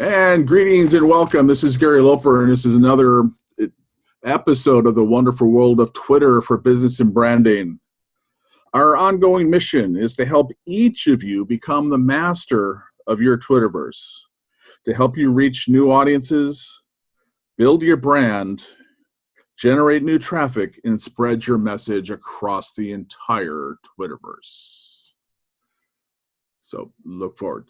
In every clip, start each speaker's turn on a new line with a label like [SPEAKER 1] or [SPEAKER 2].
[SPEAKER 1] And greetings and welcome. This is Gary Loper, and this is another episode of the wonderful world of Twitter for business and branding. Our ongoing mission is to help each of you become the master of your Twitterverse, to help you reach new audiences, build your brand, generate new traffic, and spread your message across the entire Twitterverse. So look forward.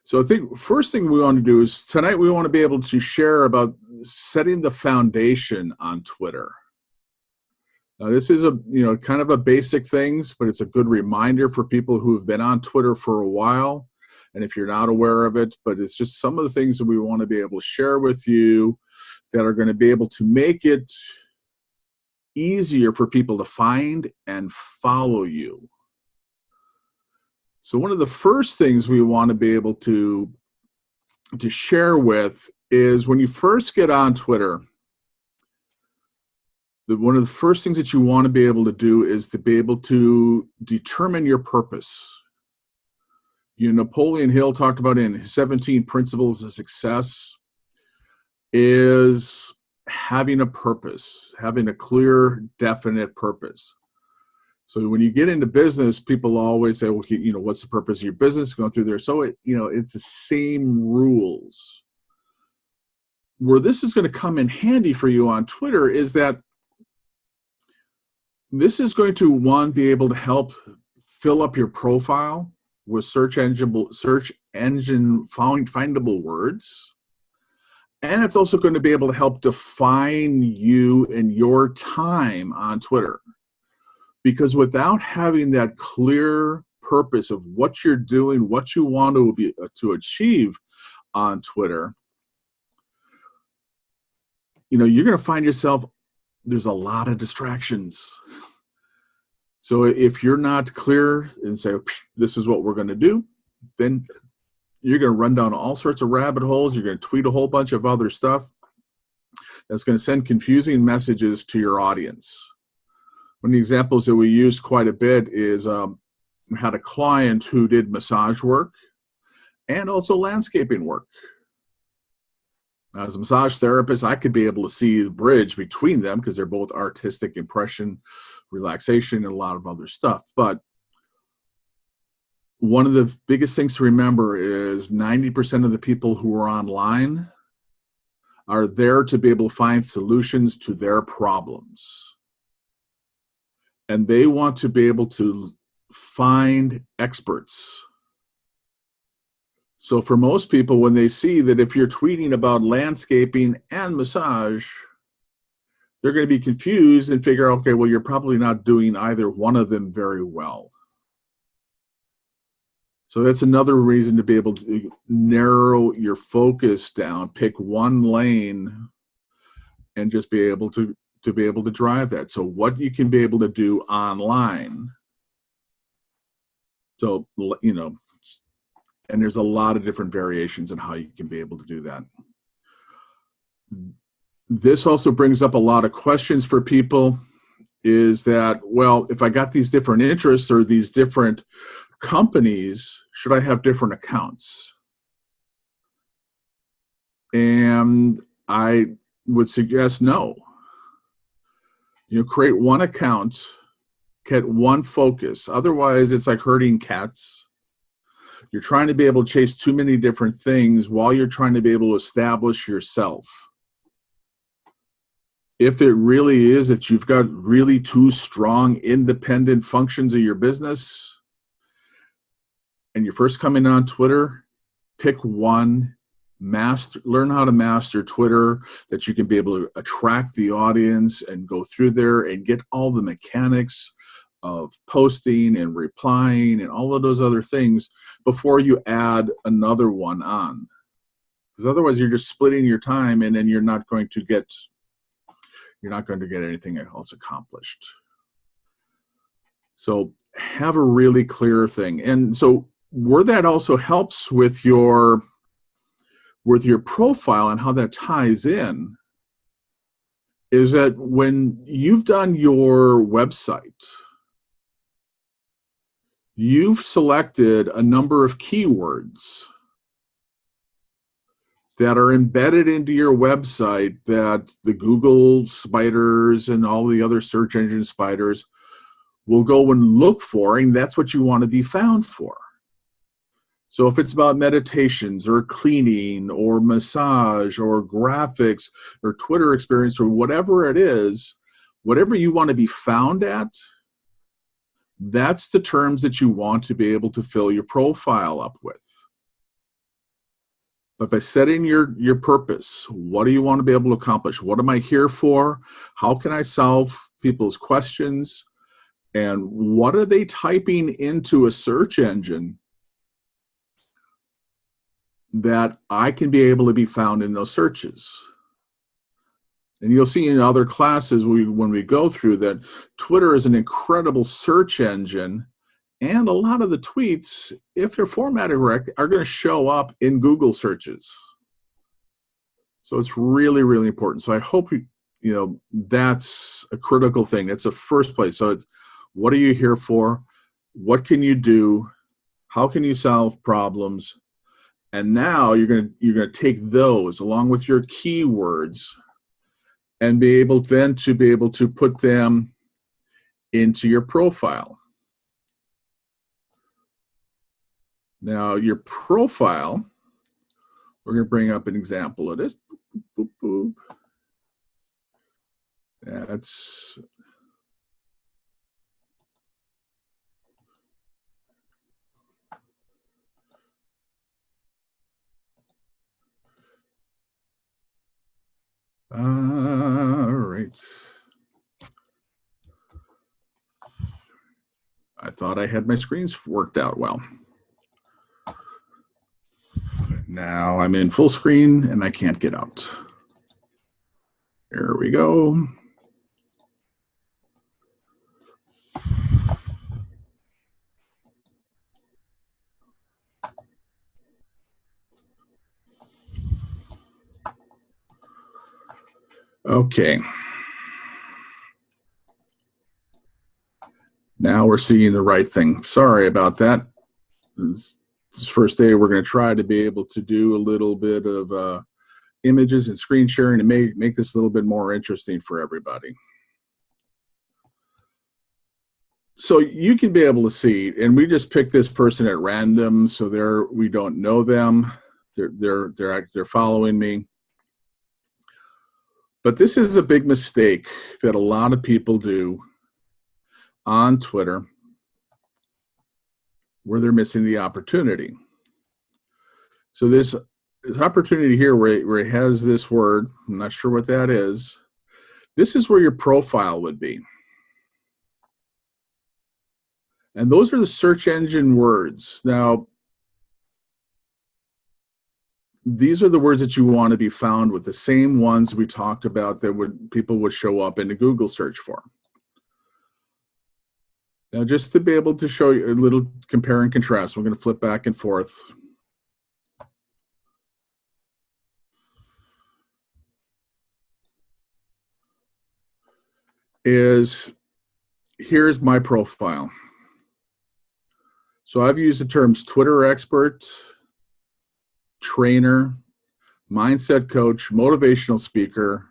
[SPEAKER 1] So I think first thing we want to do is tonight we want to be able to share about setting the foundation on Twitter. Now this is kind of a basic things, but it's a good reminder for people who have been on Twitter for a while. And if you're not aware of it, but it's just some of the things that we want to be able to share with you that are going to be able to make it easier for people to find and follow you. So one of the first things we want to be able to share with is when you first get on Twitter, one of the first things that you want to be able to do is to be able to determine your purpose. Napoleon Hill talked about in his 17 Principles of Success is having a purpose, having a clear, definite purpose. So when you get into business, people always say, well, what's the purpose of your business going through there? So, it's the same rules. Where this is going to come in handy for you on Twitter is that this is going to, one, be able to help fill up your profile with search engine findable words. And it's also going to be able to help define you and your time on Twitter. Because without having that clear purpose of what you're doing, what you want to achieve on Twitter, you're going to find yourself, there's a lot of distractions. So if you're not clear and say, this is what we're going to do, then you're going to run down all sorts of rabbit holes. You're going to tweet a whole bunch of other stuff that's going to send confusing messages to your audience. One of the examples that we use quite a bit is we had a client who did massage work and also landscaping work. As a massage therapist, I could be able to see the bridge between them because they're both artistic impression, relaxation, and a lot of other stuff. But one of the biggest things to remember is 90% of the people who are online are there to be able to find solutions to their problems. And they want to be able to find experts. So for most people, when they see that if you're tweeting about landscaping and massage, they're going to be confused and figure, okay, well, you're probably not doing either one of them very well. So that's another reason to be able to narrow your focus down, pick one lane, and just be able to drive that. So what you can be able to do online. So, and there's a lot of different variations on how you can be able to do that. This also brings up a lot of questions for people is that, well, if I got these different interests or these different companies, should I have different accounts? And I would suggest no. Create one account, get one focus. Otherwise, it's like herding cats. You're trying to be able to chase too many different things while you're trying to be able to establish yourself. If it really is that you've got really two strong independent functions of your business and you're first coming on Twitter, pick one. Learn how to master Twitter, that you can be able to attract the audience and go through there and get all the mechanics of posting and replying and all of those other things before you add another one on. Because otherwise you're just splitting your time and then you're not going to get anything else accomplished. So have a really clear thing. And so where that also helps with your profile and how that ties in is that when you've done your website, you've selected a number of keywords that are embedded into your website that the Google spiders and all the other search engine spiders will go and look for, and that's what you want to be found for. So if it's about meditations or cleaning or massage or graphics or Twitter experience or whatever it is, whatever you want to be found at, that's the terms that you want to be able to fill your profile up with. But by setting your purpose, what do you want to be able to accomplish? What am I here for? How can I solve people's questions? And what are they typing into a search engine that I can be able to be found in those searches? And you'll see in other classes when we go through that Twitter is an incredible search engine, and a lot of the tweets, if they're formatted correct, are going to show up in Google searches. So it's really, really important. So I hope that's a critical thing. It's a first place. So it's, what are you here for? What can you do? How can you solve problems? And now you're going to take those along with your keywords and be able then to be able to put them into your profile. Now your profile, we're going to bring up an example of this. Boop, boop, boop. That's all right. I thought I had my screens worked out well. Now I'm in full screen and I can't get out. There we go. Okay. Now we're seeing the right thing. Sorry about that. This first day we're going to try to be able to do a little bit of images and screen sharing to make this a little bit more interesting for everybody. So you can be able to see, and we just picked this person at random, so we don't know them. They're following me. But this is a big mistake that a lot of people do on Twitter, where they're missing the opportunity. So this opportunity here where it has this word, I'm not sure what that is. This is where your profile would be. And those are the search engine words. Now, these are the words that you want to be found with, the same ones we talked about that people would show up in the Google search for. Now, just to be able to show you a little compare and contrast, we're going to flip back and forth. Here's my profile. So I've used the terms Twitter expert, trainer, mindset coach, motivational speaker,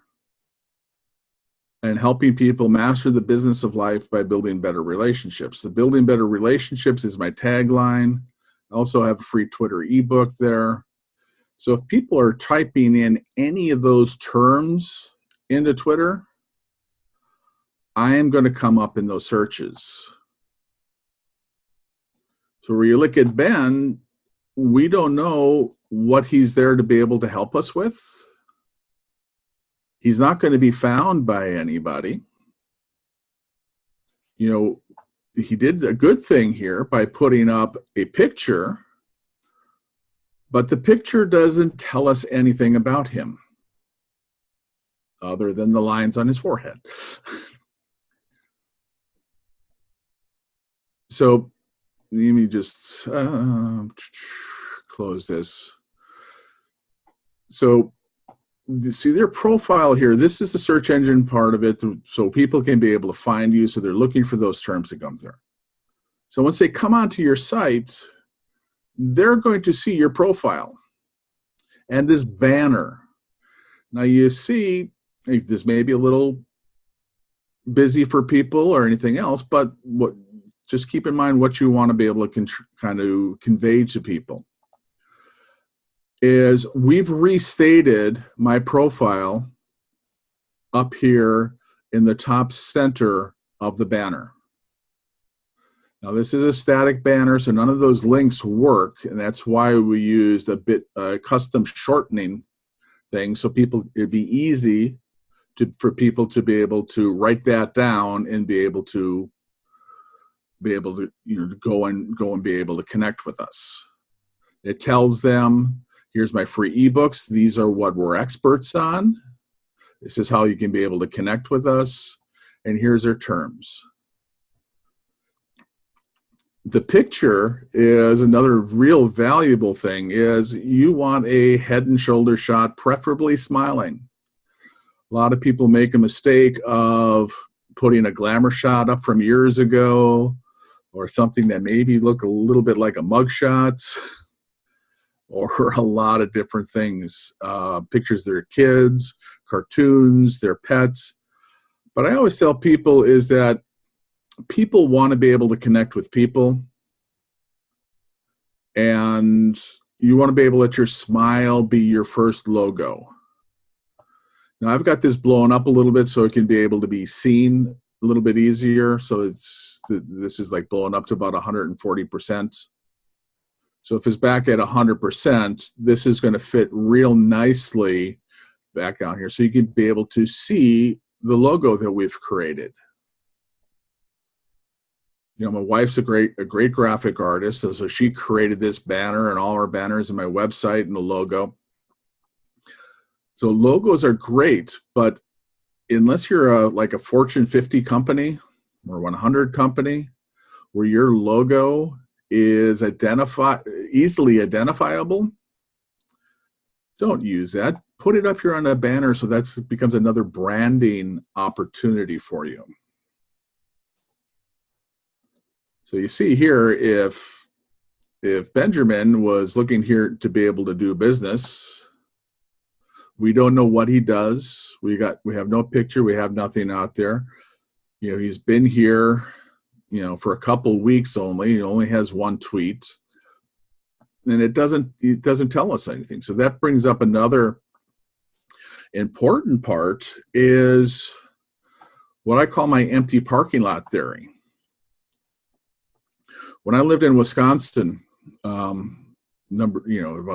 [SPEAKER 1] and helping people master the business of life by building better relationships. The building better relationships is my tagline. I also have a free Twitter ebook there. So if people are typing in any of those terms into Twitter, I am going to come up in those searches. So where you look at Ben, we don't know what he's there to be able to help us with. He's not going to be found by anybody. You know, he did a good thing here by putting up a picture, but the picture doesn't tell us anything about him other than the lines on his forehead. So let me just close this. So see their profile here. This is the search engine part of it, so people can be able to find you. So they're looking for those terms that come there. So once they come onto your site, they're going to see your profile. and this banner. Now you see, this may be a little busy for people or anything else, but just keep in mind what you want to be able to kind of convey to people. Is we've restated my profile up here in the top center of the banner. Now this is a static banner, so none of those links work, and that's why we used a custom shortening thing, so it'd be easy for people to be able to write that down and be able to go and be able to connect with us. It tells them, here's my free ebooks. These are what we're experts on. This is how you can be able to connect with us. And here's our terms. The picture is another real valuable thing. Is you want a head and shoulder shot, preferably smiling. A lot of people make a mistake of putting a glamour shot up from years ago, or something that maybe look a little bit like a mugshot, or a lot of different things. Pictures of their kids, cartoons, their pets. But I always tell people is that people want to be able to connect with people, and you want to be able to let your smile be your first logo. Now I've got this blown up a little bit so it can be able to be seen a little bit easier. So this is like blowing up to about 140%. So if it's back at 100%, this is going to fit real nicely back down here. So you can be able to see the logo that we've created. My wife's a great graphic artist, so she created this banner and all our banners and my website and the logo. So logos are great, but unless you're like a Fortune 50 company or 100 company, where your logo is easily identifiable, don't use that. Put it up here on a banner so that becomes another branding opportunity for you. So you see here, if Benjamin was looking here to be able to do business, we don't know what he does. We have no picture. We have nothing out there. He's been here, for a couple weeks only. He only has one tweet, and it doesn't tell us anything. So that brings up another important part, is what I call my empty parking lot theory. When I lived in Wisconsin, about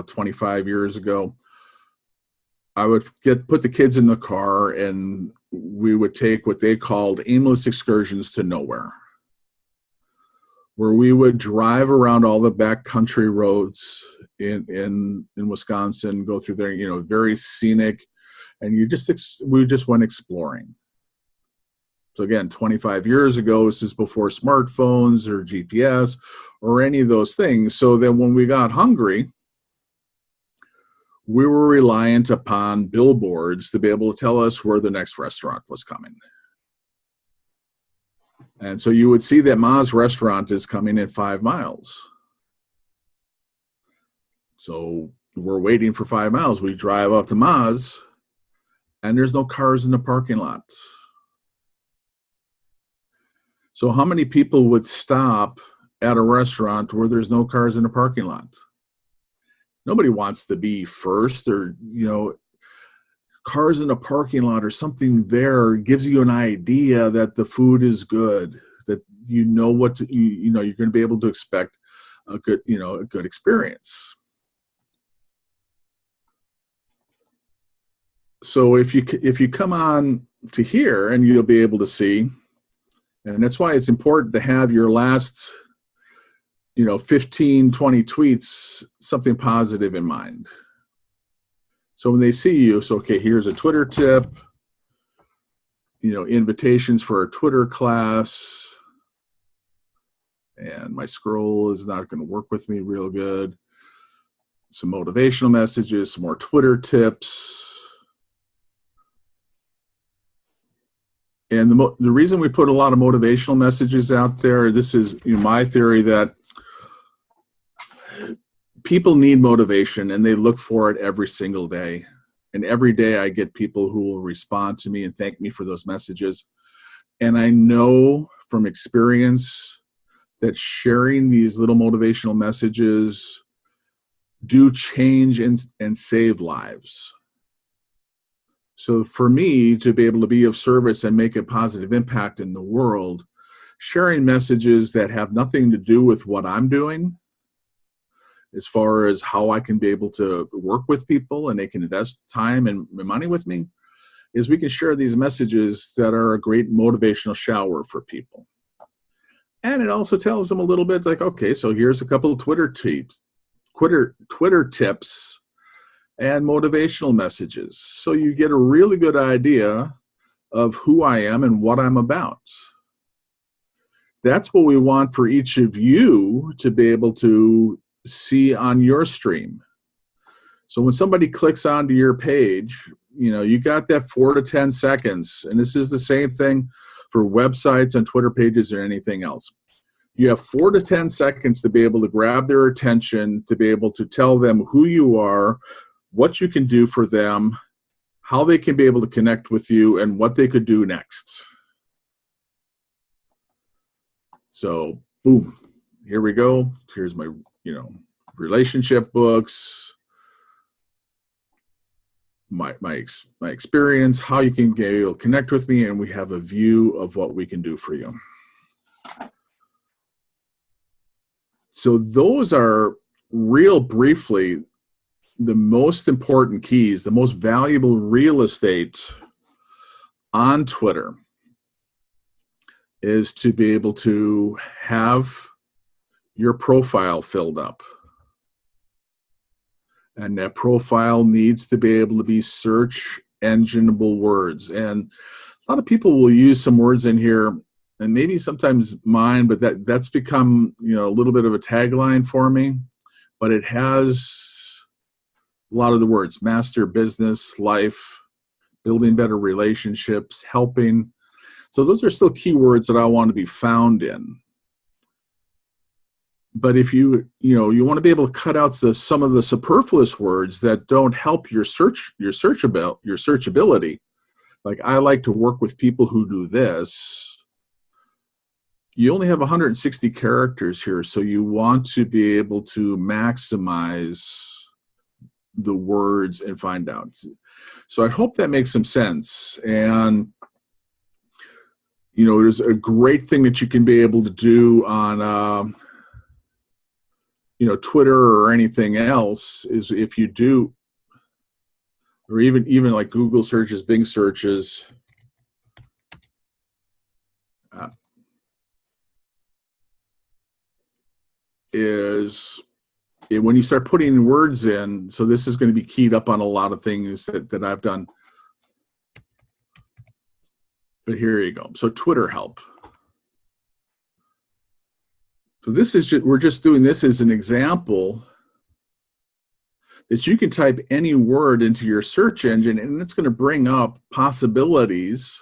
[SPEAKER 1] 25 years ago, I would put the kids in the car, and we would take what they called aimless excursions to nowhere, where we would drive around all the back country roads in Wisconsin, go through there, very scenic, and we just went exploring. So again, 25 years ago, this is before smartphones or GPS or any of those things. So then when we got hungry, we were reliant upon billboards to be able to tell us where the next restaurant was coming. And so you would see that Ma's restaurant is coming in 5 miles. So we're waiting for 5 miles. We drive up to Ma's, and there's no cars in the parking lot. So how many people would stop at a restaurant where there's no cars in the parking lot? Nobody wants to be first, or, cars in the parking lot or something there gives you an idea that the food is good, that you're going to be able to expect a good experience. So if you come on to here, and you'll be able to see, and that's why it's important to have your last 15, 20 tweets, something positive in mind. So when they see you, okay, here's a Twitter tip, invitations for a Twitter class, and my scroll is not going to work with me real good. Some motivational messages, some more Twitter tips. And the reason we put a lot of motivational messages out there, this is my theory, that people need motivation, and they look for it every single day. And every day I get people who will respond to me and thank me for those messages. And I know from experience that sharing these little motivational messages do change and save lives. So for me to be able to be of service and make a positive impact in the world, sharing messages that have nothing to do with what I'm doing, as far as how I can be able to work with people and they can invest time and money with me, is we can share these messages that are a great motivational shower for people. And it also tells them a little bit like, okay, so here's a couple of Twitter tips and motivational messages. So you get a really good idea of who I am and what I'm about. That's what we want for each of you to be able to see on your stream. So when somebody clicks onto your page, you got that 4 to 10 seconds. And this is the same thing for websites and Twitter pages or anything else. You have 4 to 10 seconds to be able to grab their attention, to be able to tell them who you are, what you can do for them, how they can be able to connect with you, and what they could do next. So, boom, here we go. Here's my, relationship books, my experience, how you can be able to connect with me, and we have a view of what we can do for you. So those are real briefly the most important keys, the most valuable real estate on Twitter is to be able to have your profile filled up. And that profile needs to be able to be search engineable words. And a lot of people will use some words in here, and maybe sometimes mine, but that's become, a little bit of a tagline for me. But it has a lot of the words: master, business, life, building better relationships, helping. So those are still keywords that I want to be found in. But if you want to be able to cut out some of the superfluous words that don't help your searchability, like I like to work with people who do this. You only have 160 characters here, so you want to be able to maximize the words and find out. So I hope that makes some sense. And there's a great thing that you can be able to do on Twitter or anything else is if you do, or even like Google searches, Bing searches, when you start putting words in, so this is going to be keyed up on a lot of things that I've done. But here you go. So Twitter help. So this is we're just doing this as an example that you can type any word into your search engine, and it's going to bring up possibilities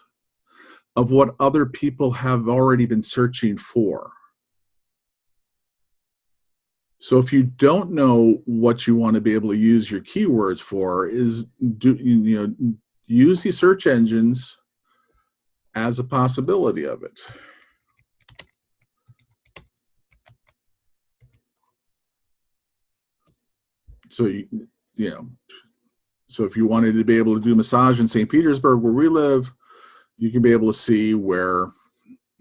[SPEAKER 1] of what other people have already been searching for. So if you don't know what you want to be able to use your keywords for, use these search engines as a possibility of it. So so if you wanted to be able to do massage in St. Petersburg, where we live, you can be able to see where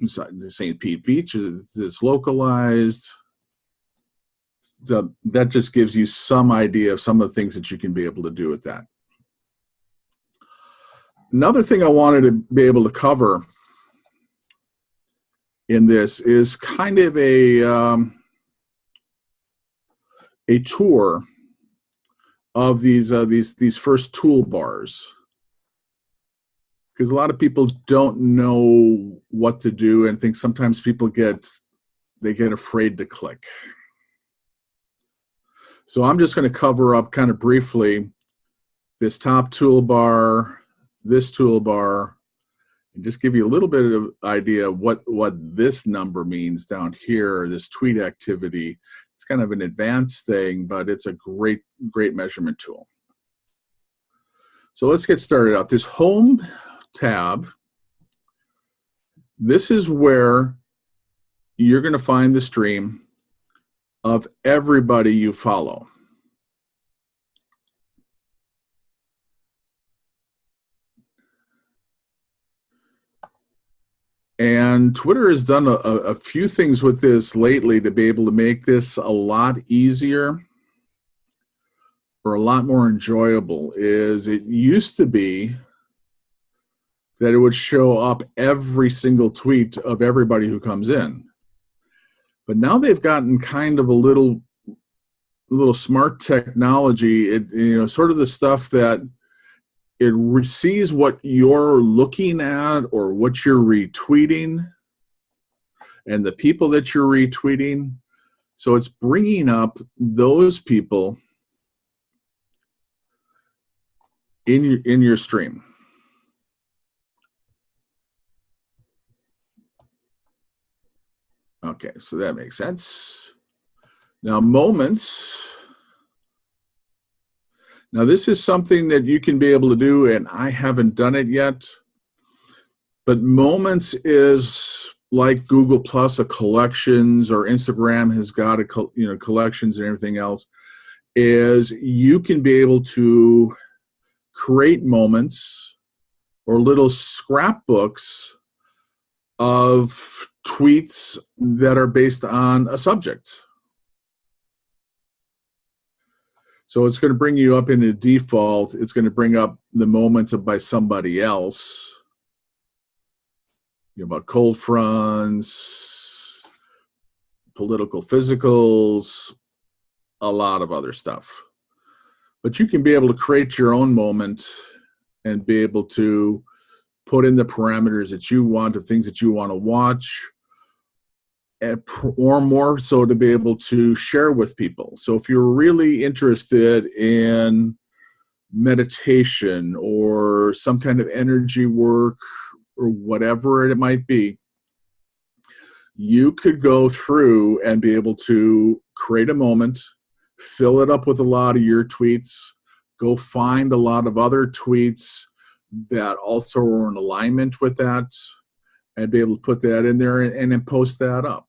[SPEAKER 1] St. Pete Beach is localized. So that just gives you some idea of some of the things that you can be able to do with that. Another thing I wanted to be able to cover in this is kind of a tour of these first toolbars, because a lot of people don't know what to do and think sometimes people get afraid to click. So I'm just going to cover up kind of briefly this top toolbar, this toolbar, and just give you a little bit of idea of what this number means down here, this tweet activity. It's kind of an advanced thing, but it's a great measurement tool. So let's get started out. This home tab, this is where you're going to find the stream of everybody you follow. And Twitter has done a few things with this lately to be able to make this a lot easier or a lot more enjoyable. Is it used to be that it would show up every single tweet of everybody who comes in. But now they've gotten kind of a little smart technology. Sort of the stuff that it sees what you're looking at or what you're retweeting and the people that you're retweeting. So it's bringing up those people in your stream. Okay, so that makes sense. Now, moments. Now, this is something that you can be able to do, and I haven't done it yet. But moments is like Google Plus, a collections, or Instagram has got collections and everything else. Is you can be able to create moments or little scrapbooks of tweets that are based on a subject. So it's going to bring you up into default. It's going to bring up the moments by somebody else, about cold fronts, political physicals, a lot of other stuff. But you can be able to create your own moment and be able to put in the parameters that you want of things that you want to watch, or more so to be able to share with people. So if you're really interested in meditation or some kind of energy work or whatever it might be, you could go through and be able to create a moment, fill it up with a lot of your tweets, go find a lot of other tweets that also are in alignment with that, and be able to put that in there and then post that up.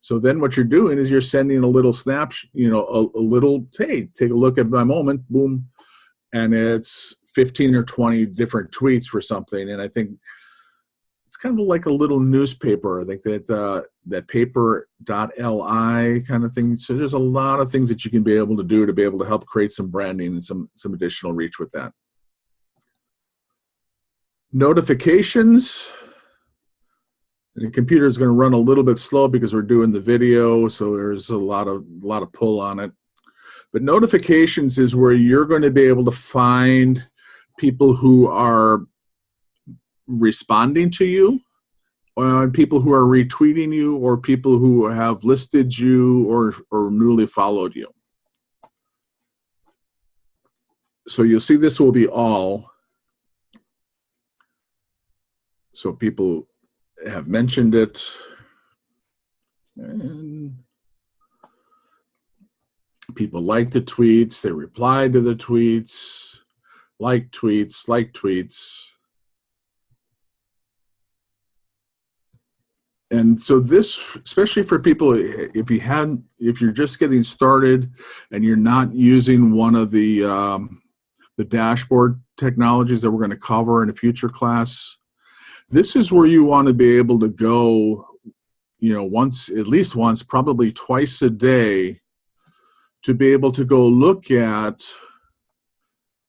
[SPEAKER 1] So then what you're doing is you're sending a little snapshot, a little, hey, take a look at my moment, boom, and it's 15 or 20 different tweets for something. And I think it's kind of like a little newspaper. I think that paper.li kind of thing. So there's a lot of things that you can be able to do to be able to help create some branding and some additional reach with that. Notifications. The computer is going to run a little bit slow because we're doing the video, so there's a lot of pull on it. But notifications is where you're going to be able to find people who are responding to you, or people who are retweeting you, or people who have listed you or newly followed you. So you'll see this will be all. So people have mentioned it, and people like the tweets, they reply to the tweets, like tweets. And so this, especially for people, if you're just getting started and you're not using one of the dashboard technologies that we're going to cover in a future class, this is where you want to be able to go, at least once, probably twice a day, to be able to go look at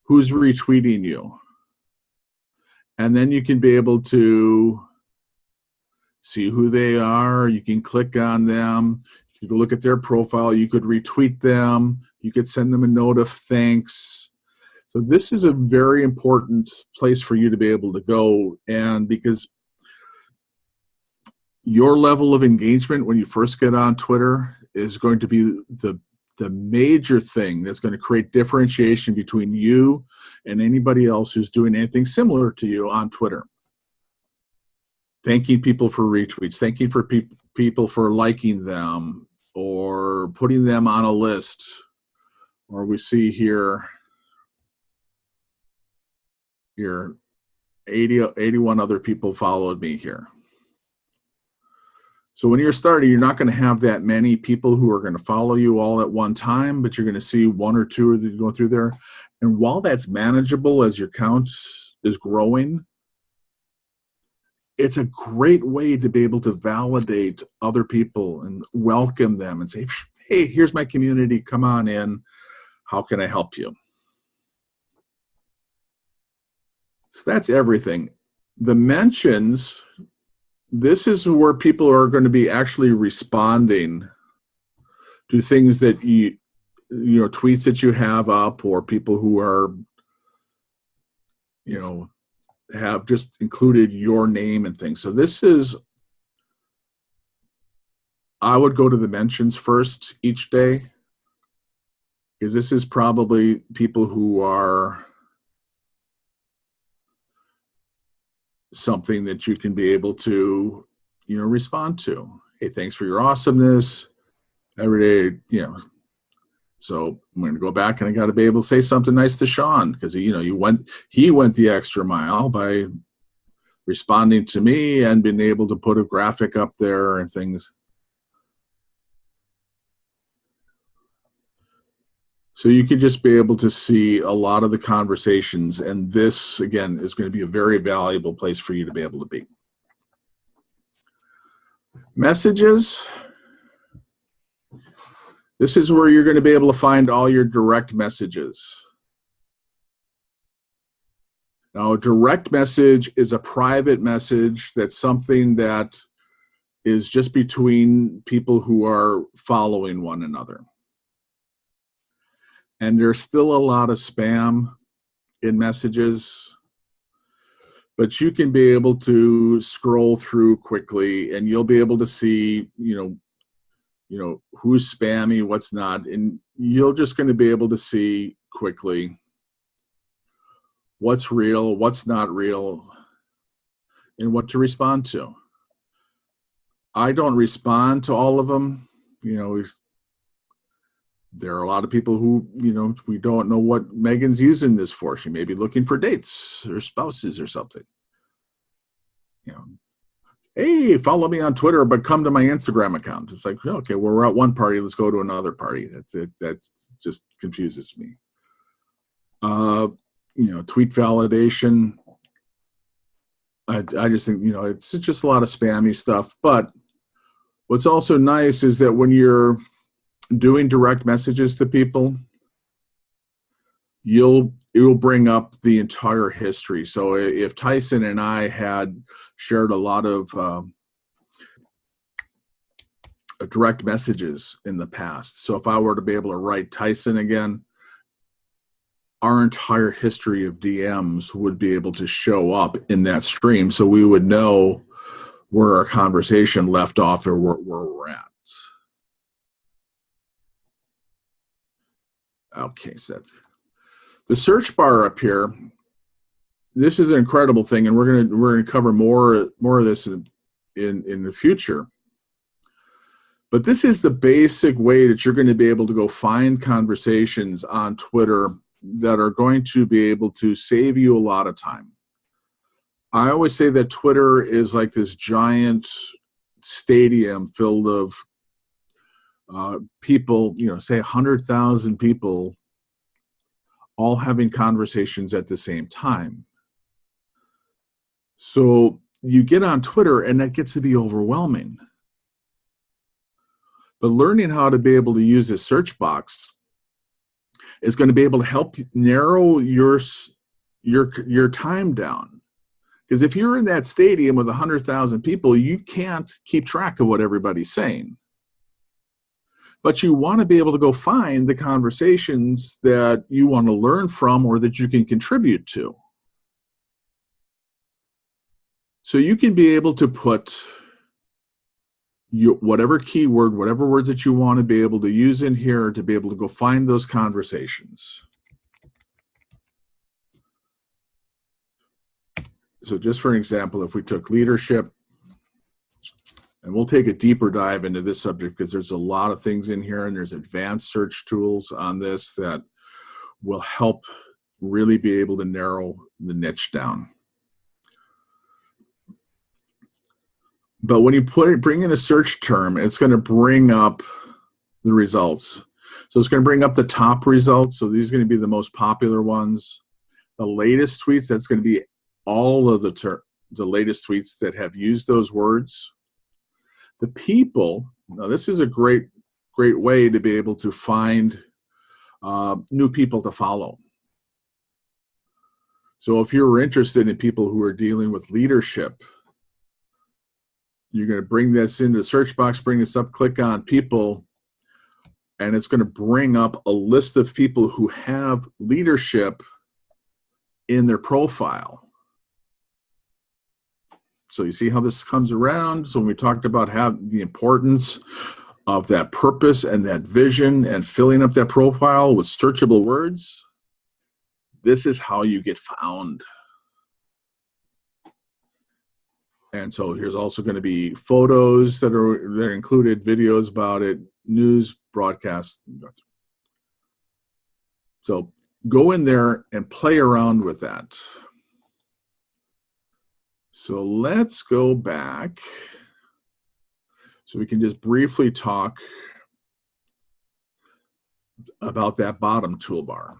[SPEAKER 1] who's retweeting you. And then you can be able to see who they are. You can click on them. You can look at their profile. You could retweet them. You could send them a note of thanks. So this is a very important place for you to be able to go, and because your level of engagement when you first get on Twitter is going to be the major thing that's going to create differentiation between you and anybody else who's doing anything similar to you on Twitter. Thanking people for retweets, thanking for people for liking them, or putting them on a list. Or we see here 81 other people followed me here. So when you're starting, you're not going to have that many people who are going to follow you all at one time, but you're going to see one or two that go through there. And while that's manageable as your count is growing, it's a great way to be able to validate other people and welcome them and say, hey, here's my community. Come on in. How can I help you? So that's everything. The mentions, this is where people are going to be actually responding to things that you know, tweets that you have up, or people who are, you know, have just included your name and things. So this is, I would go to the mentions first each day, because this is probably people who are something that you can be able to, you know, respond to. Hey, thanks for your awesomeness every day, you know. So I'm going to go back and I got to be able to say something nice to Sean, because, you know, he went the extra mile by responding to me and being able to put a graphic up there and things. So you can just be able to see a lot of the conversations, and this, again, is going to be a very valuable place for you to be able to be. Messages. This is where you're going to be able to find all your direct messages. Now, a direct message is a private message. That's something that is just between people who are following one another. And there's still a lot of spam in messages, but you can be able to scroll through quickly and you'll be able to see, you know, who's spammy, what's not, and you're just going to be able to see quickly what's real, what's not real, and what to respond to. I don't respond to all of them. You know, there are a lot of people who, you know, we don't know what Megan's using this for. She may be looking for dates or spouses or something. You know, hey, follow me on Twitter, but come to my Instagram account. It's like, okay, well, we're at one party. Let's go to another party. That just confuses me. You know, tweet validation. I just think, you know, it's just a lot of spammy stuff. But what's also nice is that when you're doing direct messages to people, it will bring up the entire history. So if Tyson and I had shared a lot of direct messages in the past, so if I were to be able to write Tyson again, our entire history of DMs would be able to show up in that stream, so we would know where our conversation left off or where we're at. Okay, so that's the search bar up here. This is an incredible thing, and we're gonna cover more of this in the future. But this is the basic way that you're going to be able to go find conversations on Twitter that are going to be able to save you a lot of time. I always say that Twitter is like this giant stadium filled of people, you know, say 100,000 people all having conversations at the same time. So you get on Twitter and that gets to be overwhelming. But learning how to be able to use a search box is going to be able to help narrow your time down. Because if you're in that stadium with 100,000 people, you can't keep track of what everybody's saying. But you want to be able to go find the conversations that you want to learn from or that you can contribute to. So you can be able to put whatever keyword, whatever words that you want to be able to use in here to be able to go find those conversations. So just for an example, if we took leadership And we'll take a deeper dive into this subject because there's a lot of things in here, and there's advanced search tools on this that will help really be able to narrow the niche down. But when you bring in a search term, it's going to bring up the results. So it's going to bring up the top results. So these are going to be the most popular ones. The latest tweets, that's going to be all of the latest tweets that have used those words. The people, now this is a great way to be able to find new people to follow. So if you're interested in people who are dealing with leadership, you're going to bring this into the search box, bring this up, click on people, and it's going to bring up a list of people who have leadership in their profile. So you see how this comes around? So when we talked about the importance of that purpose and that vision and filling up that profile with searchable words, this is how you get found. And so here's also going to be photos that are included, videos about it, news broadcasts. So go in there and play around with that. So let's go back so we can just briefly talk about that bottom toolbar.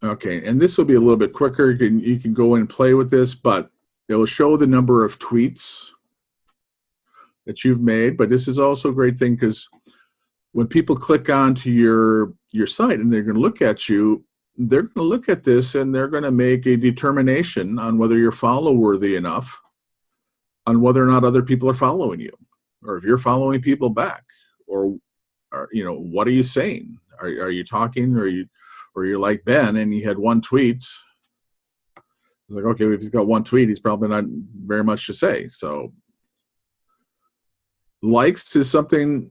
[SPEAKER 1] Okay, and this will be a little bit quicker. You can go in and play with this, but it will show the number of tweets that you've made. But this is also a great thing because when people click onto your site and they're going to look at you, they're going to look at this and they're going to make a determination on whether you're follow-worthy enough, on whether or not other people are following you, or if you're following people back, or what are you saying? Are you talking, or you're like Ben and he had one tweet? It's like, okay, if he's got one tweet, he's probably not very much to say. So likes is something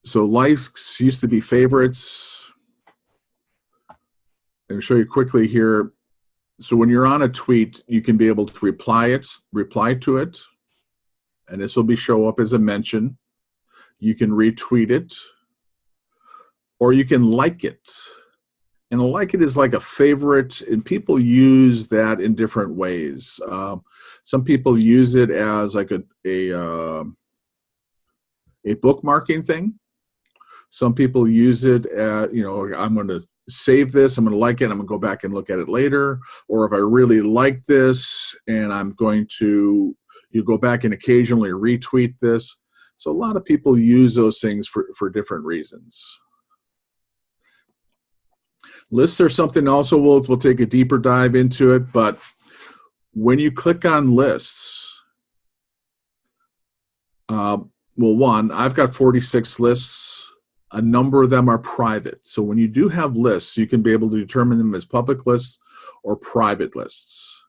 [SPEAKER 1] so likes used to be favorites. I'll show you quickly here. So when you're on a tweet, you can be able to reply to it, and this will show up as a mention. You can retweet it, or you can like it. And a like it is like a favorite, and people use that in different ways. Some people use it as like a bookmarking thing. Some people use it as, I'm going to save this, I'm going to like it, I'm going to go back and look at it later. Or if I really like this, and you go back and occasionally retweet this. So a lot of people use those things for different reasons. Lists are something also we'll take a deeper dive into it, but when you click on lists, one, I've got 46 lists. A number of them are private. So when you do have lists, you can be able to determine them as public lists or private lists.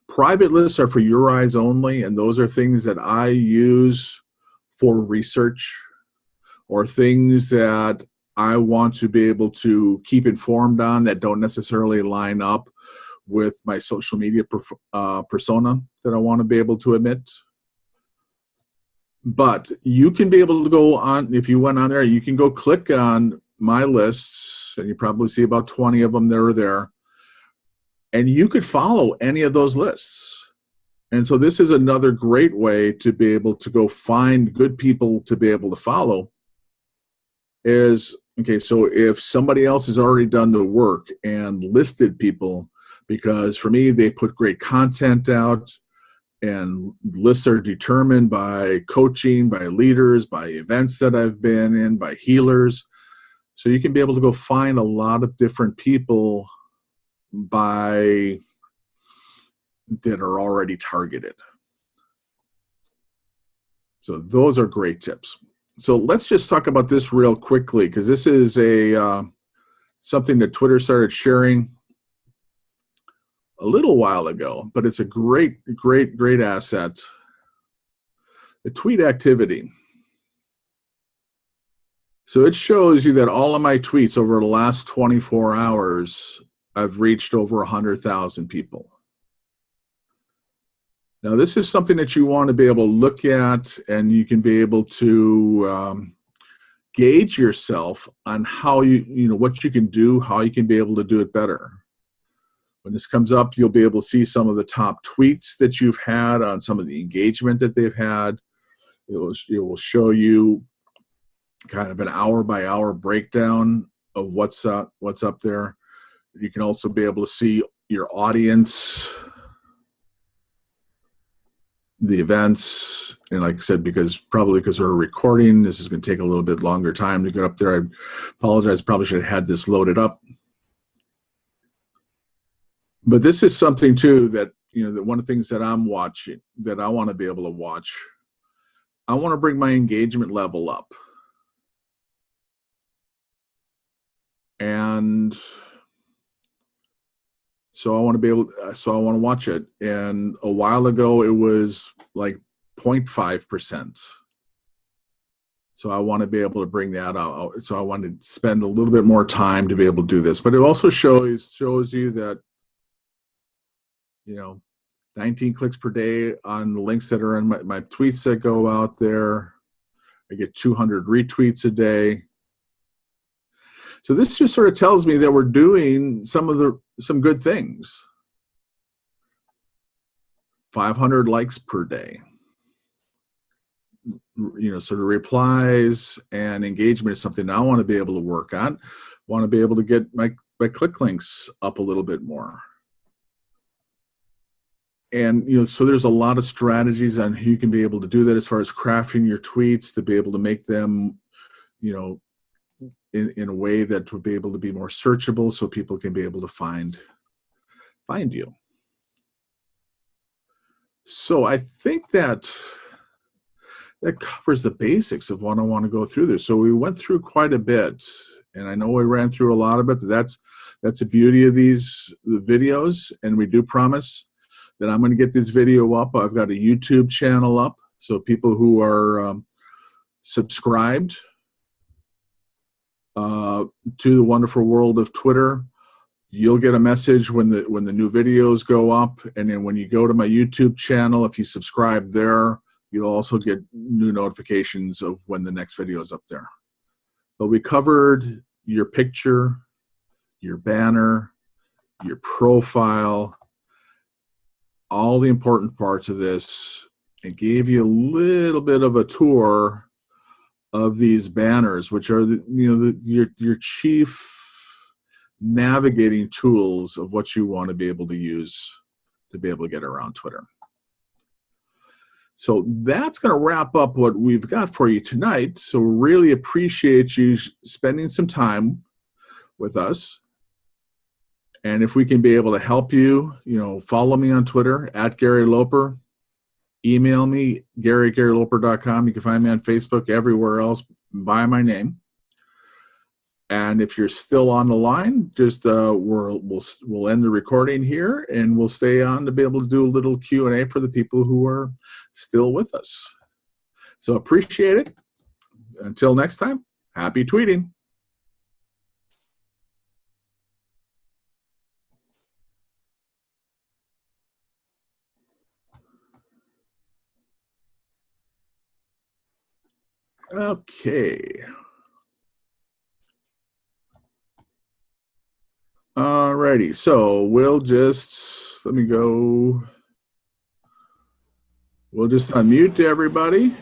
[SPEAKER 1] Private lists are for your eyes only, and those are things that I use for research or things that I want to be able to keep informed on that don't necessarily line up with my social media persona that I want to be able to emit. But you can be able to go on, if you went on there, you can go click on my lists, and you probably see about 20 of them that are there, and you could follow any of those lists. And so this is another great way to be able to go find good people to be able to follow. Okay, so if somebody else has already done the work and listed people, because for me, they put great content out, and lists are determined by coaching, by leaders, by events that I've been in, by healers. So you can be able to go find a lot of different people that are already targeted. So those are great tips. So let's just talk about this real quickly, because this is something that Twitter started sharing. a little while ago, but it's a great asset. The tweet activity. So it shows you that all of my tweets over the last 24 hours, I've reached over 100,000 people. Now, this is something that you want to be able to look at, and you can be able to gauge yourself on how what you can do, how you can be able to do it better. When this comes up, you'll be able to see some of the top tweets that you've had on some of the engagement that they've had. It will show you kind of an hour-by-hour breakdown of what's up there. You can also be able to see your audience, the events, and like I said, probably because we're recording, this is going to take a little bit longer time to get up there. I apologize, probably should have had this loaded up. But this is something too that, that one of the things that I'm watching, that I want to be able to watch, I want to bring my engagement level up. And so I want to watch it. And a while ago, it was like 0.5%. So I want to be able to bring that out. So I want to spend a little bit more time to be able to do this. But it also shows you that, 19 clicks per day on the links that are in my tweets that go out there. I get 200 retweets a day. So this just sort of tells me that we're doing some good things. 500 likes per day. Sort of replies and engagement is something I want to be able to work on. Want to be able to get my click links up a little bit more. And, so there's a lot of strategies on how you can be able to do that as far as crafting your tweets to be able to make them, in a way that would be able to be more searchable so people can be able to find you. So I think that covers the basics of what I want to go through there. So we went through quite a bit, and I know we ran through a lot of it, but that's the beauty of the videos, and we do promise that I'm going to get this video up. I've got a YouTube channel up, so people who are subscribed to the wonderful world of Twitter, you'll get a message when the new videos go up. And then when you go to my YouTube channel, if you subscribe there, you'll also get new notifications of when the next video is up there. But we covered your picture, your banner, your profile, all the important parts of this, and gave you a little bit of a tour of these banners, which are your chief navigating tools of what you want to be able to use to be able to get around Twitter. So that's going to wrap up what we've got for you tonight. So really appreciate you spending some time with us. And if we can be able to help you, follow me on Twitter at Gary Loper. Email me, gary@garyloper.com. You can find me on Facebook, everywhere else by my name. And if you're still on the line, just we'll end the recording here, and we'll stay on to be able to do a little Q&A for the people who are still with us. So appreciate it. Until next time, happy tweeting. Okay. Alrighty, so we'll just, let me go. We'll just unmute everybody.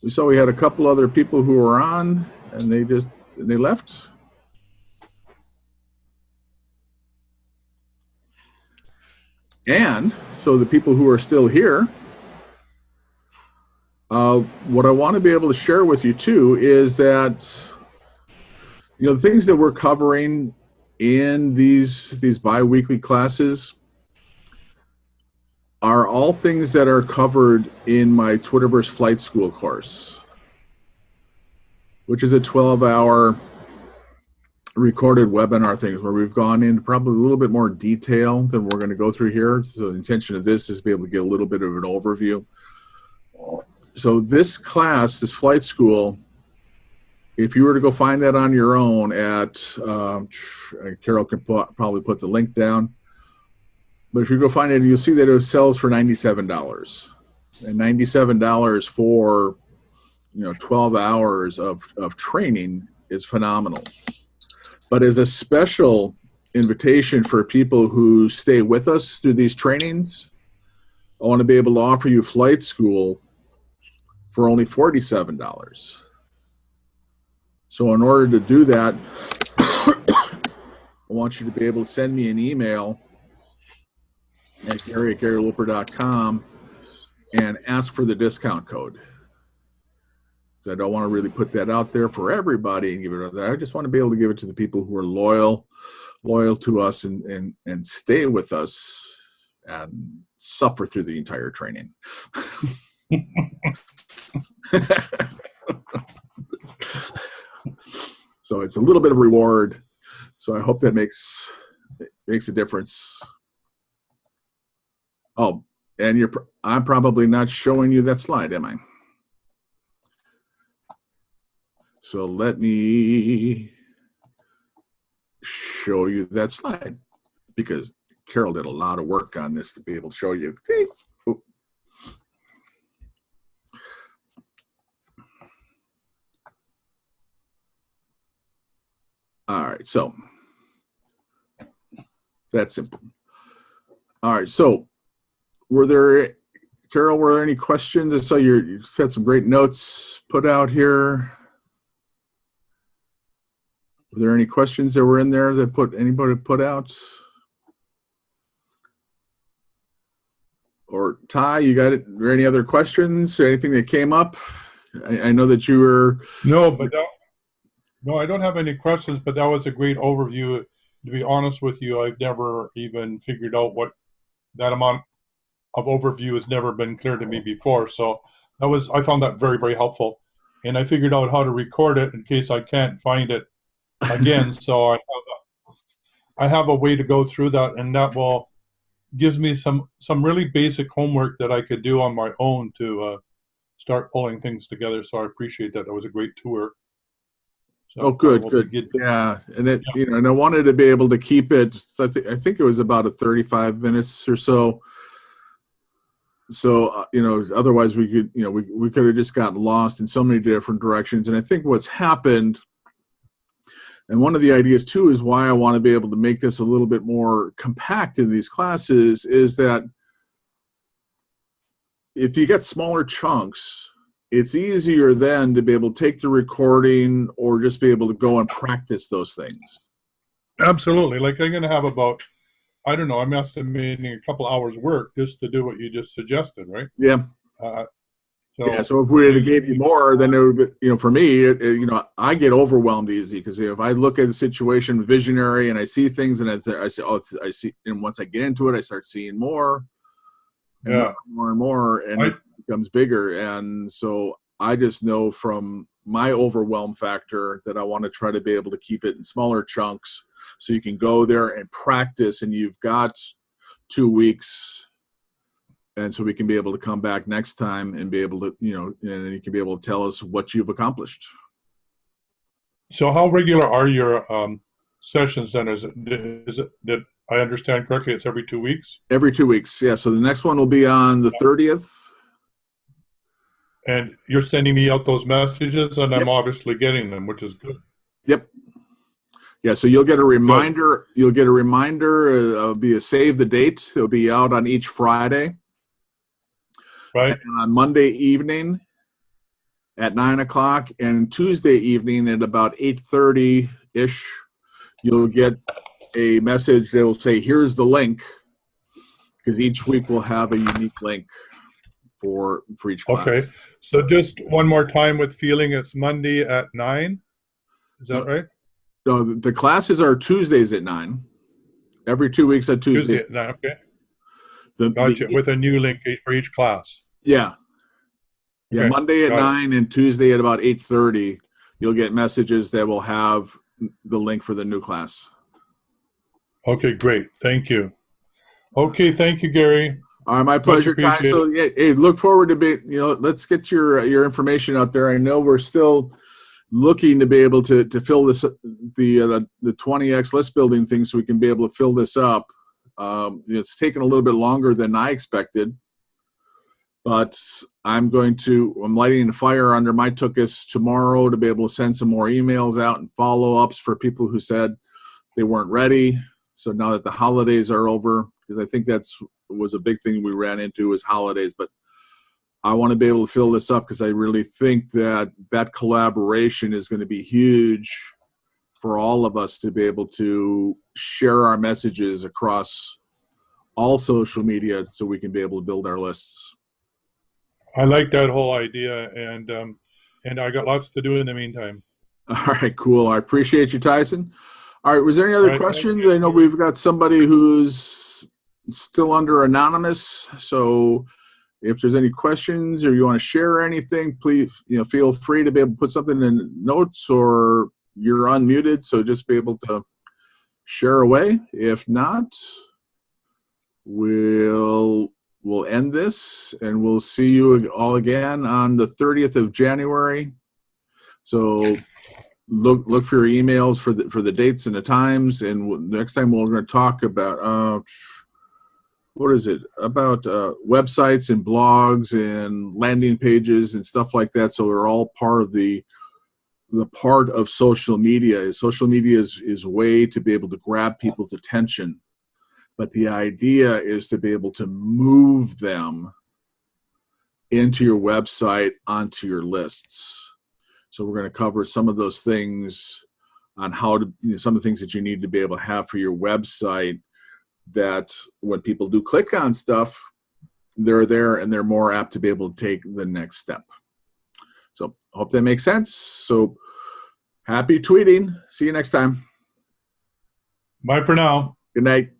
[SPEAKER 1] We saw we had a couple other people who were on, and they left. And so the people who are still here, what I want to be able to share with you too is that, the things that we're covering in these bi-weekly classes are all things that are covered in my Twitterverse Flight School course, which is a 12-hour recorded webinar things where we've gone into probably a little bit more detail than we're going to go through here. So the intention of this is to be able to get a little bit of an overview. So this class, this flight school, if you were to go find that on your own at, Carol can probably put the link down, but if you go find it, you'll see that it sells for $97. And $97 for 12 hours of training is phenomenal. But as a special invitation for people who stay with us through these trainings, I want to be able to offer you flight school for only $47. So in order to do that, I want you to be able to send me an email at Gary@GaryLoper.com and ask for the discount code. I don't want to really put that out there for everybody and give it out there. I just want to be able to give it to the people who are loyal to us and stay with us and suffer through the entire training. So it's a little bit of reward. So I hope that makes a difference. Oh, and I'm probably not showing you that slide, am I? So let me show you that slide, because Carol did a lot of work on this to be able to show you. Oh. All right, so that's simple. All right, so Carol, were there any questions? I saw you had some great notes put out here. Were there any questions that were in there that anybody put out? Or Ty, you got it? Were there any other questions? Anything that came up? I know that you were.
[SPEAKER 2] No, I don't have any questions, but that was a great overview. To be honest with you, I've never even figured out what that amount of overview has never been clear to me before. So I found that very, very helpful. And I figured out how to record it in case I can't find it again. So I have a way to go through that, and that gives me some really basic homework that I could do on my own to start pulling things together. So I appreciate that. That was a great tour. So
[SPEAKER 1] good. Yeah, and and I wanted to be able to keep it. So I think it was about 35 minutes or so. So otherwise we could we could have just gotten lost in so many different directions. And I think what's happened, and one of the ideas too, is why I want to be able to make this a little bit more compact in these classes, is that if you get smaller chunks, it's easier then to be able to take the recording or just be able to go and practice those things.
[SPEAKER 2] Absolutely. Like I'm going to have about, I don't know, I'm estimating a couple hours work just to do what you just suggested, right?
[SPEAKER 1] Yeah. So if we gave you more, then it would be, for me, I get overwhelmed easy, because if I look at the situation visionary and I see things and I see, and once I get into it, I start seeing more and more, and it becomes bigger. And so I just know from my overwhelm factor that I want to try to be able to keep it in smaller chunks so you can go there and practice, and you've got 2 weeks. And so we can be able to come back next time and be able to, and you can be able to tell us what you've accomplished.
[SPEAKER 2] So how regular are your sessions then? Did I understand correctly? It's every 2 weeks?
[SPEAKER 1] Every 2 weeks, yeah. So the next one will be on the 30th.
[SPEAKER 2] And you're sending me out those messages, and I'm obviously getting them, which is good.
[SPEAKER 1] Yep. Yeah, so you'll get a reminder. You'll get a reminder. It'll be a save the date. It'll be out on each Friday.
[SPEAKER 2] Right.
[SPEAKER 1] And on Monday evening at 9 o'clock, and Tuesday evening at about 8:30-ish, you'll get a message that will say, here's the link, because each week we'll have a unique link for each class.
[SPEAKER 2] Okay. So just one more time with feeling, it's Monday at 9. Is that right?
[SPEAKER 1] No, the classes are Tuesdays at 9. Every 2 weeks at Tuesday.
[SPEAKER 2] Tuesday at 9, okay. Gotcha. With a new link for each class.
[SPEAKER 1] Yeah. Yeah,
[SPEAKER 2] okay.
[SPEAKER 1] Monday at 9 and Tuesday at about 8:30, you'll get messages that will have the link for the new class.
[SPEAKER 2] Okay, great. Thank you. Okay, thank you, Gary.
[SPEAKER 1] All right, my pleasure, Ty.
[SPEAKER 2] appreciated.
[SPEAKER 1] So, yeah, hey, look forward to let's get your information out there. I know we're still looking to be able to fill this the 20x list building thing, so we can be able to fill this up. It's taken a little bit longer than I expected, but I'm lighting a fire under my tuchus tomorrow to be able to send some more emails out and follow-ups for people who said they weren't ready. So now that the holidays are over, because I think was a big thing we ran into is holidays, but I want to be able to fill this up because I really think that collaboration is going to be huge for all of us to be able to share our messages across all social media so we can be able to build our lists.
[SPEAKER 2] I like that whole idea, and I got lots to do in the meantime.
[SPEAKER 1] All right, cool. I appreciate you, Tyson. All right, was there any other questions? I know we've got somebody who's still under anonymous, so if there's any questions or you want to share anything, please feel free to be able to put something in notes, or you're unmuted, so just be able to share away. If not, we'll end this, and we'll see you all again on the 30th of January. So look for your emails for the dates and the times, and next time we're going to talk about what is it about websites and blogs and landing pages and stuff like that. So they're all part of the part of social media. Social media is a way to be able to grab people's attention, but the idea is to be able to move them into your website, onto your lists. So we're going to cover some of those things on how to, some of the things that you need to be able to have for your website, that when people do click on stuff, they're there and they're more apt to be able to take the next step. So I hope that makes sense. So happy tweeting. See you next time.
[SPEAKER 2] Bye for now.
[SPEAKER 1] Good night.